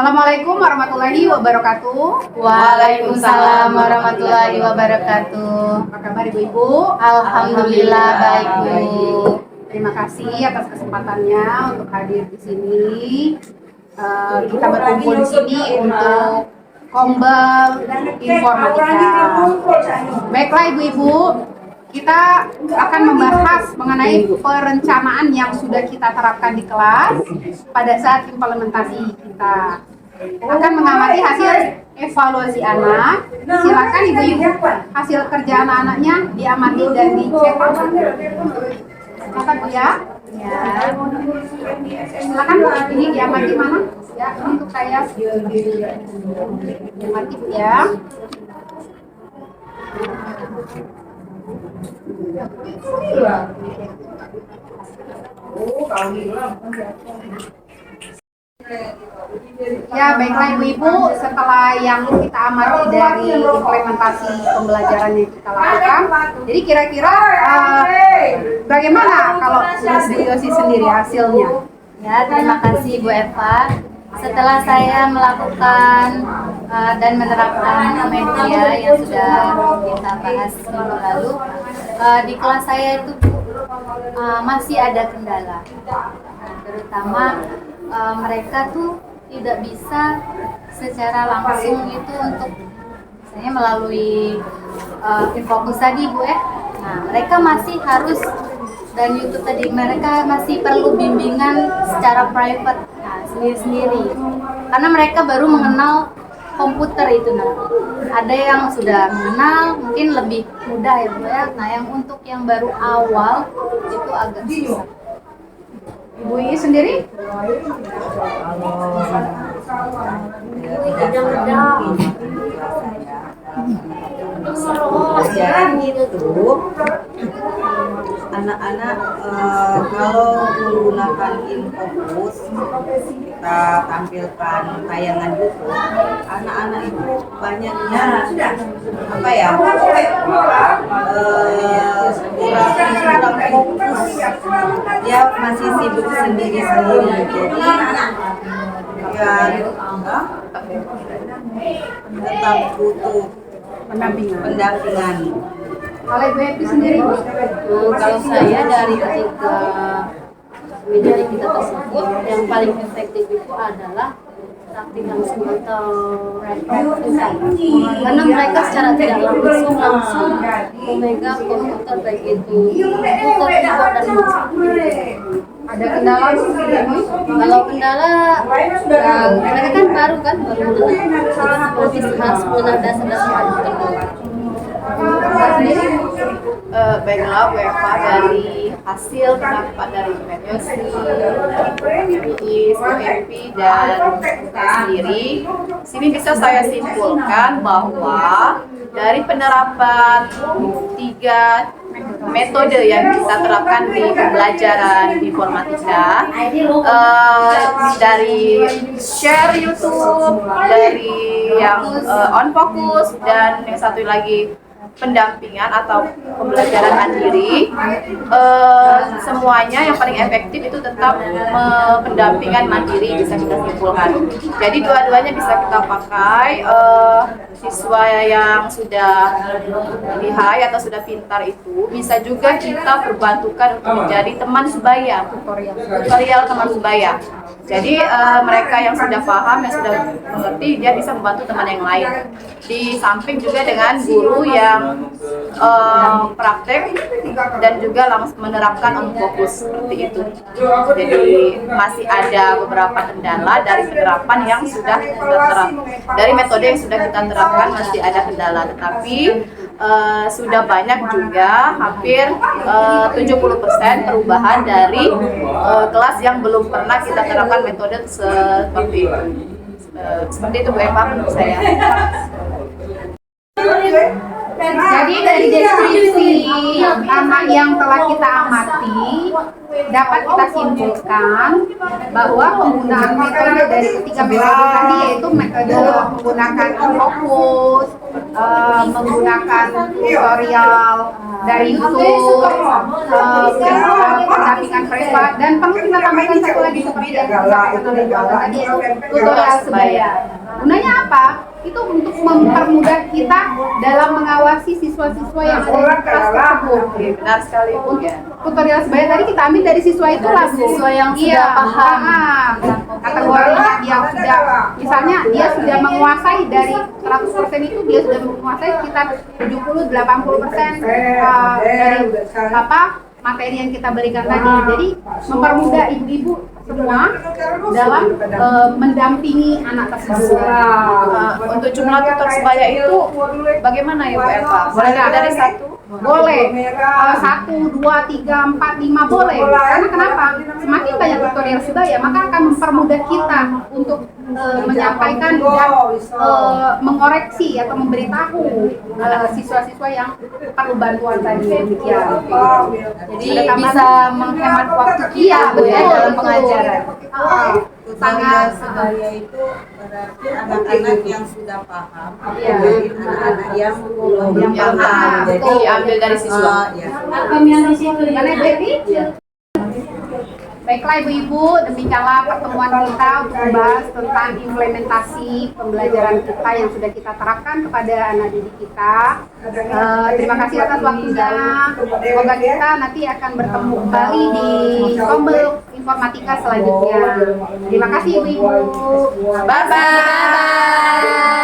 Assalamualaikum warahmatullahi wabarakatuh. Waalaikumsalam warahmatullahi wabarakatuh. Apa kabar Ibu-Ibu? Alhamdulillah baik, Bu. Terima kasih atas kesempatannya untuk hadir di sini. Kita berkumpul di sini untuk Kombel Informatika. Baiklah Ibu-Ibu, kita akan membahas mengenai perencanaan yang sudah kita terapkan di kelas pada saat implementasi kita. Akan mengamati hasil evaluasi anak. Silakan Ibu-Ibu, hasil kerja anak-anaknya diamati dan dicek. Silakan Bu ya. Ya. Silakan Bu, ini diamati mana? Ya, untuk saya diamati Bu ya. Ya, baiklah Ibu-Ibu, setelah yang kita amati dari implementasi pembelajaran yang kita lakukan, jadi kira-kira bagaimana kalau Bu Yosi sendiri hasilnya? Ya, terima kasih Bu Eva. Setelah saya melakukan dan menerapkan media yang sudah kita bahas minggu lalu, di kelas saya itu masih ada kendala, terutama mereka tuh tidak bisa secara langsung itu untuk misalnya melalui fokus tadi Bu ya. Nah, mereka masih harus dan YouTube tadi mereka masih perlu bimbingan secara private, sendiri-sendiri, karena mereka baru mengenal komputer itu. Nah, ada yang sudah mengenal mungkin lebih mudah ya Bu ya. Nah, yang untuk yang baru awal itu agak susah. Ibu Iyi sendiri? Pelajaran itu anak-anak kalau menggunakan infocus, kita tampilkan tayangan YouTube, anak-anak itu banyaknya apa ya, kurang fokus, dia masih sibuk sendiri-sendiri, jadi tetap butuh pendampingan. Kalau Ibu Epi sendiri? Kalau saya dari ketiga media kita tersebut, yang paling efektif itu adalah praktik langsung atau karena mereka secara tidak langsung memegang komputer, baik itu komputer, keyboard dan mouse. Ada kendala Bu? Kalau kendala, mereka kan baru mengenal, jadi harus mengenal dasar-dasar komputer. Baiklah Bu Eva, dari hasil pendapat dari Yosi, MP dan saya sendiri, sini bisa saya simpulkan bahwa dari penerapan 3 metode yang kita terapkan di pembelajaran informatika, dari share YouTube, dari yang on focus, dan yang satu lagi pendampingan atau pembelajaran mandiri, semuanya yang paling efektif itu tetap pendampingan mandiri bisa kita simpulkan. Jadi dua-duanya bisa kita pakai. Siswa yang sudah lihai atau sudah pintar itu bisa juga kita perbantukan untuk menjadi teman sebaya, tutorial teman sebaya. Jadi mereka yang sudah paham, yang sudah mengerti, dia bisa membantu teman yang lain. Di samping juga dengan guru yang praktek dan juga langsung menerapkan on fokus seperti itu. Jadi masih ada beberapa kendala dari penerapan yang sudah kita terapkan, dari metode yang sudah kita terapkan masih ada kendala, tetapi sudah banyak juga, hampir 70% perubahan dari kelas yang belum pernah kita terapkan metode seperti itu. Seperti itu Bu Eva menurut saya. Jadi dari deskripsi anak yang telah kita amati dapat kita simpulkan bahwa penggunaan metode dari ketiga metode tadi, yaitu metode menggunakan fokus, menggunakan tutorial dari YouTube, pendampingan privat, dan perlu kita tambahkan satu lagi seperti yang disampaikan oleh Mbak tadi, yaitu tutorial sebaya. Gunanya apa? Itu untuk mempermudah kita dalam mengawasi siswa-siswa yang ada di kelas tersebut. Benar sekali Bu ya. Tutorial sebaya tadi kita ambil dari siswa itu lah, Bu. Siswa yang sudah paham. Kategorinya dia sudah, misalnya dia sudah menguasai dari 100% itu, dia sudah menguasai sekitar 70-80% dari materi yang kita berikan tadi. Jadi mempermudah ibu-ibu semua dalam mendampingi anak tersebut. Untuk jumlah tutor sebaya itu bagaimana ya Bu Eva? Boleh dari satu? Boleh, 1, 2, 3, 4, 5 boleh. Karena kenapa? Semakin banyak tutorial sebaya, maka akan mempermudah kita untuk menyampaikan dan mengoreksi atau memberitahu siswa-siswa yang perlu bantuan tadi. Demikian. Jadi bisa menghemat waktu kita Bu ya dalam pengajaran. Sangat sebaya itu berarti anak-anak yang sudah paham, Iya. anak-anak yang belum Yang paham. paham. Jadi Diambil dari siswa. ya. Mana Baby? Baiklah Ibu-Ibu, demikianlah pertemuan kita untuk membahas tentang implementasi pembelajaran kita yang sudah kita terapkan kepada anak didik kita. Terima kasih atas waktunya. Semoga kita nanti akan bertemu kembali di Kombel Informatika selanjutnya. Terima kasih Ibu-Ibu. Bye bye.